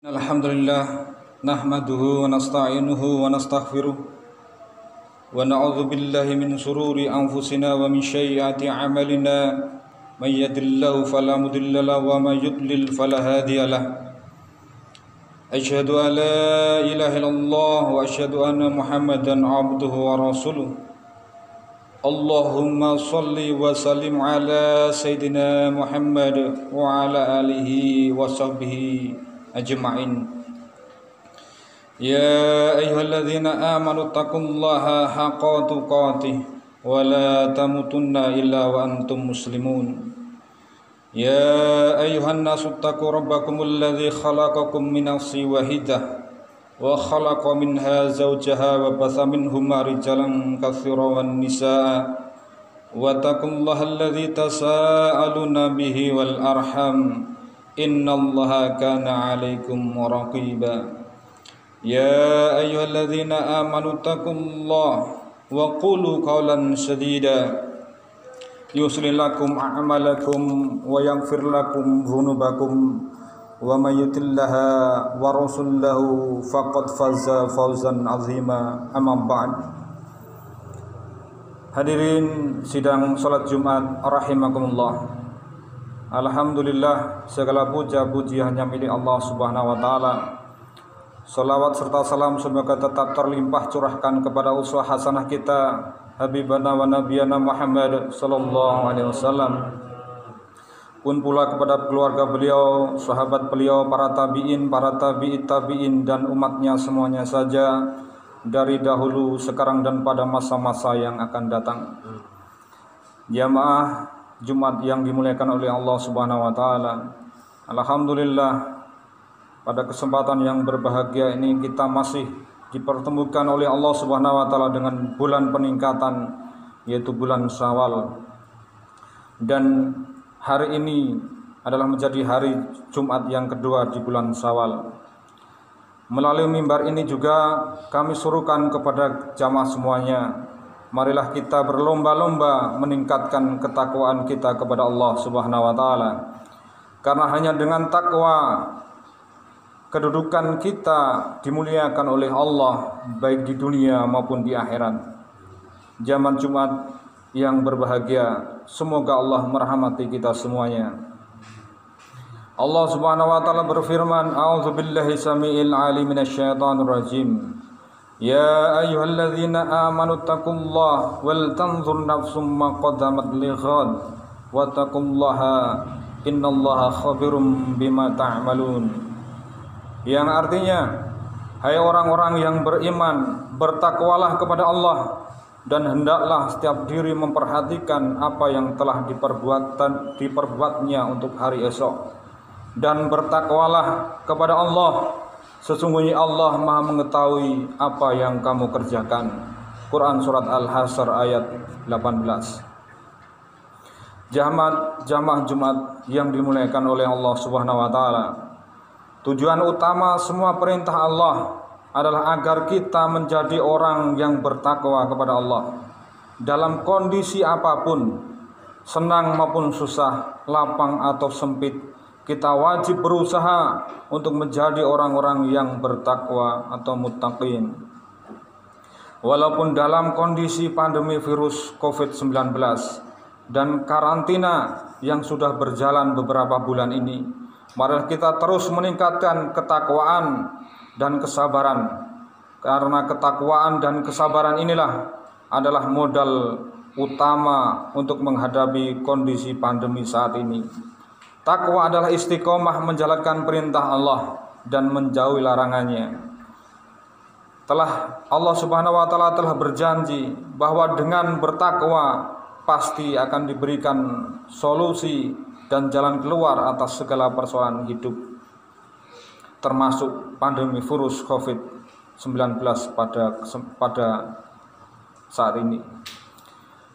Alhamdulillah nahmaduhu wa nasta'inuhu wa nastaghfiruh wa na'udzu billahi min shururi anfusina wa min sayyiati a'malina may yahdihillahu fala mudilla lahu wa may yudlil fala hadiya lahu asyhadu an la ilaha illallah wa asyhadu anna muhammadan 'abduhu wa rasuluh Allahumma shalli wa sallim ala sayyidina Muhammad wa ala alihi wa sahbihi ajma'in. Ya ayyuhalladzina amanu taqullaha haqqa tuqatih wa la tamutunna illa wa antum muslimun. Ya ayyuhan nasu taqu rabbakumul ladzi khalaqakum min nafsin wahidah wa khalaqa minha zawjaha wa batha minhuma rijalan katsiran wan nisaa wa taqullaha alladzi tasaaluna bihi wal arham innallaha kana 'alaikum raqiba. Ya ayyuhalladzina amanu taqullaha wa qulu qawlan sadida yuslih lakum a'malakum wa yaghfir lakum dhunubakum wa may yuti'llaha wa rasulahu faqad faza fawzan 'azima. Amma ba'd. Hadirin sidang salat Jumat rahimakumullah. Alhamdulillah, segala puja-puji hanya milik Allah Subhanahu wa taala. Salawat serta salam semoga tetap terlimpah curahkan kepada uswah hasanah kita habibana wa nabiyana Muhammad sallallahu alaihi wasallam. Pun pula kepada keluarga beliau, sahabat beliau, para tabi'in, para tabi'it tabi'in dan umatnya semuanya saja dari dahulu, sekarang dan pada masa-masa yang akan datang. Jamaah Jumat yang dimuliakan oleh Allah Subhanahu wa taala. Alhamdulillah, pada kesempatan yang berbahagia ini kita masih dipertemukan oleh Allah Subhanahu wa taala dengan bulan peningkatan, yaitu bulan Syawal. Dan hari ini adalah menjadi hari Jumat yang kedua di bulan Syawal. Melalui mimbar ini juga kami suruhkan kepada jamaah semuanya, marilah kita berlomba-lomba meningkatkan ketakwaan kita kepada Allah Subhanahu wa taala. Karena hanya dengan takwa kedudukan kita dimuliakan oleh Allah baik di dunia maupun di akhirat. Zaman Jumat yang berbahagia, semoga Allah merahmati kita semuanya. Allah Subhanahu wa taala berfirman, a'udzubillahi samiil alim minasyaitonir rajim. Ya ayyuhalladzina amanu taqullaha wal tanzur nafsum ma qaddamat lighad wa taqullaha innallaha khabirum bima ta'malun. Yang artinya, hai orang-orang yang beriman, bertakwalah kepada Allah dan hendaklah setiap diri memperhatikan apa yang telah diperbuatnya untuk hari esok, dan bertakwalah kepada Allah. Sesungguhnya Allah Maha mengetahui apa yang kamu kerjakan. Quran surat Al-Hasyr ayat 18. Jamaah Jumat yang dimuliakan oleh Allah Subhanahu wa taala. Tujuan utama semua perintah Allah adalah agar kita menjadi orang yang bertakwa kepada Allah. Dalam kondisi apapun, senang maupun susah, lapang atau sempit, kita wajib berusaha untuk menjadi orang-orang yang bertakwa atau muttaqin. Walaupun dalam kondisi pandemi virus COVID-19 dan karantina yang sudah berjalan beberapa bulan ini, mari kita terus meningkatkan ketakwaan dan kesabaran. Karena ketakwaan dan kesabaran inilah adalah modal utama untuk menghadapi kondisi pandemi saat ini. Takwa adalah istiqomah menjalankan perintah Allah dan menjauhi larangannya. Allah Subhanahu wa taala telah berjanji bahwa dengan bertakwa pasti akan diberikan solusi dan jalan keluar atas segala persoalan hidup, termasuk pandemi virus COVID-19 pada saat ini.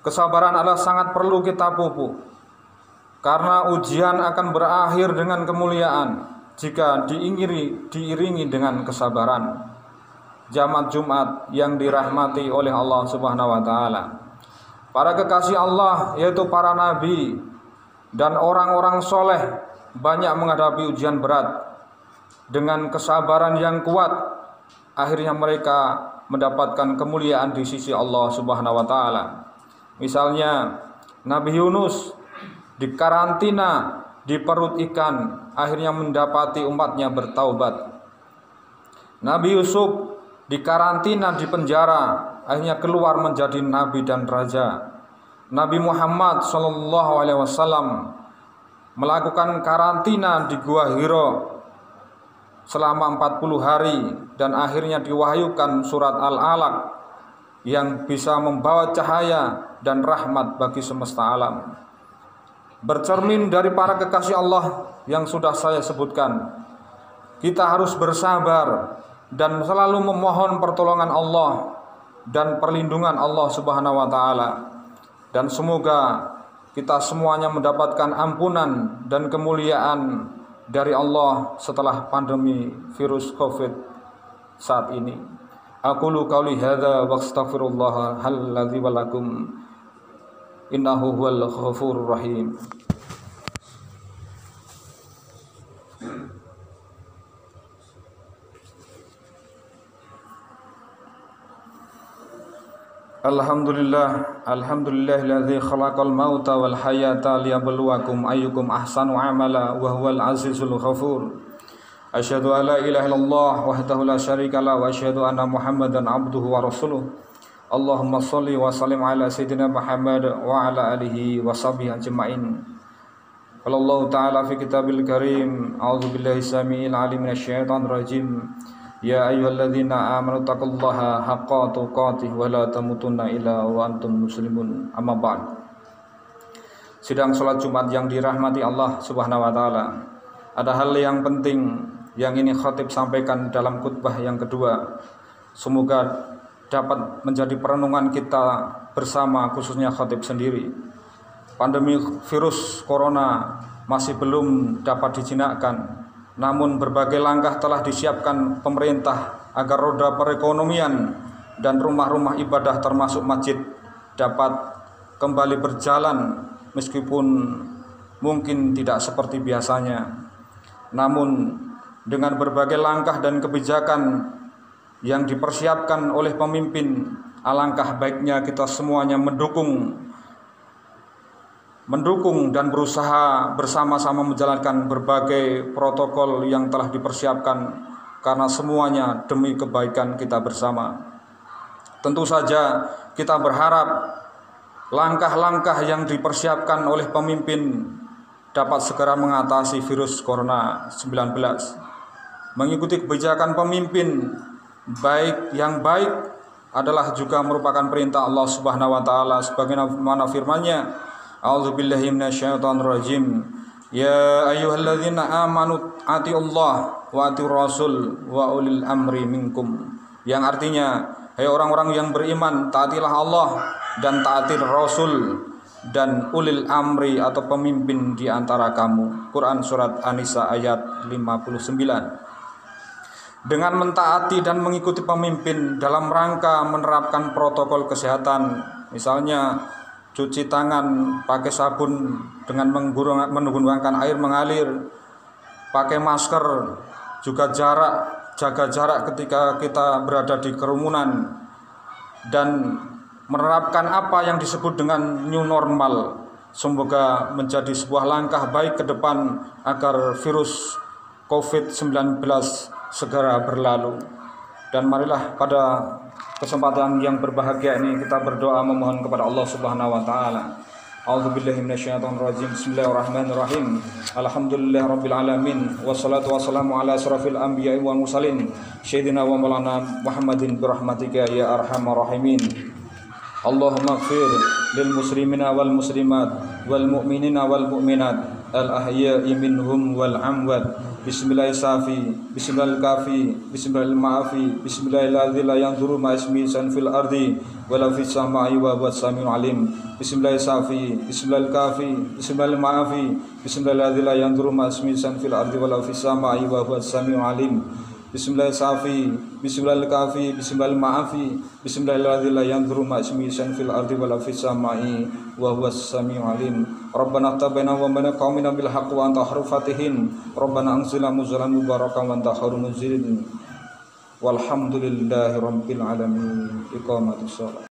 Kesabaran adalah sangat perlu kita pupuk, karena ujian akan berakhir dengan kemuliaan jika diiringi dengan kesabaran. Jamaah Jumat yang dirahmati oleh Allah Subhanahu wa taala. Para kekasih Allah, yaitu para nabi dan orang-orang soleh, banyak menghadapi ujian berat. dengan kesabaran yang kuat, akhirnya mereka mendapatkan kemuliaan di sisi Allah Subhanahu wa taala. Misalnya Nabi Yunus dikarantina di perut ikan, akhirnya mendapati umatnya bertaubat. Nabi Yusuf dikarantina di penjara, akhirnya keluar menjadi nabi dan raja. Nabi Muhammad SAW melakukan karantina di Gua Hira selama 40 hari dan akhirnya diwahyukan surat Al-Alaq yang bisa membawa cahaya dan rahmat bagi semesta alam. Bercermin dari para kekasih Allah yang sudah saya sebutkan, kita harus bersabar dan selalu memohon pertolongan Allah dan perlindungan Allah Subhanahu wa taala. Dan semoga kita semuanya mendapatkan ampunan dan kemuliaan dari Allah setelah pandemi virus Covid saat ini. Aqulu qauli hadza wa astaghfirullah alladzi wa lakum innahu huwal ghafurur rahim. Alhamdulillahilladzi khalaqal mauta wal hayata liyabluwakum ayyukum ahsanu amala wa huwal azizul ghafur. Asyhadu an la ilaha illallah wahdahu la syarika la wa asyhadu anna Muhammadan abduhu wa rasuluh. Allahumma shalli wa sallim ala sayyidina Muhammad wa ala alihi wa sahbihi ajma'in. Qala Allah ta'ala fi kitabil karim, a'udzu billahi samiil 'alim minasyaitonir rajim. Ya ayyuhalladzina amanu taqullaha haqqa tuqatih wa la tamutunna illa wa antum muslimun. Amma ba'd. Sidang salat Jumat yang dirahmati Allah Subhanahu wa taala. Ada hal yang penting yang ini khatib sampaikan dalam khutbah yang kedua. Semoga dapat menjadi perenungan kita bersama, khususnya khatib sendiri. Pandemi virus corona masih belum dapat dijinakkan. Namun berbagai langkah telah disiapkan pemerintah agar roda perekonomian dan rumah-rumah ibadah termasuk masjid dapat kembali berjalan meskipun mungkin tidak seperti biasanya. Namun dengan berbagai langkah dan kebijakan yang dipersiapkan oleh pemimpin, alangkah baiknya kita semuanya mendukung dan berusaha bersama-sama menjalankan berbagai protokol yang telah dipersiapkan, karena semuanya demi kebaikan kita bersama. Tentu saja kita berharap langkah-langkah yang dipersiapkan oleh pemimpin dapat segera mengatasi virus corona 19. Mengikuti kebijakan pemimpin yang baik adalah juga merupakan perintah Allah Subhanahu wa taala sebagaimana firman-Nya, a'udzubillahi minasyaitonirrajim. Ya ayyuhalladzina amanu atiullah wa atiur rasul wa ulil amri minkum. Yang artinya, hai orang-orang yang beriman, taatilah Allah dan taatir Rasul dan ulil amri atau pemimpin di antara kamu. Quran surat An-Nisa ayat 59. Dengan mentaati dan mengikuti pemimpin dalam rangka menerapkan protokol kesehatan, misalnya cuci tangan pakai sabun dengan menggunakan air mengalir, pakai masker, juga jaga jarak ketika kita berada di kerumunan, dan menerapkan apa yang disebut dengan new normal. Semoga menjadi sebuah langkah baik ke depan agar virus COVID-19 segera berlalu. Dan marilah pada kesempatan yang berbahagia ini kita berdoa memohon kepada Allah Subhanahu wa taala. A'udzubillahi minasyaitonirrajim. Bismillahirrahmanirrahim. Alhamdulillahirabbil alamin wassalatu wassalamu ala asrofil anbiya'i wal mursalin sayyidina wa maulana Muhammadin birahmatika ya arhamar rahimin. Allahumma ighfir lil muslimina wal muslimat wal mu'minina wal mu'minat al ahya'i minhum wal amwat. Bismillahirrahmanirrahim. Bismillahirrahmanirrahim. Bismillahirrahmanirrahim. Bismillahirrahmanirrahim. La yanzuru ma ismi san fil ardi wala fis samai wa huwas samiul alim. Bismillahirrahmanirrahim. Bismillahirrahmanirrahim. Bismillahirrahmanirrahim. Bismillahirrahmanirrahim. La yanzuru ma ismi san fil ardi wala fis samai wa huwas samiul alim. Bismillahirrahmanirrahim. Bismillahirrahmanirrahim. Bismillahirrahmanirrahim. Bismillahirrahmanirrahim. Yanzuru ma ismi fil ardi wala fis samai wa huwas samiul alim. Rabbana tabaina wa baina qaumina bil haqqi wa anta khairul fatihin. Rabbana anzilna muzalan mubarakan wa anta khairul munzilin. Walhamdulillahi rabbil alamin. Iqamatus shalah.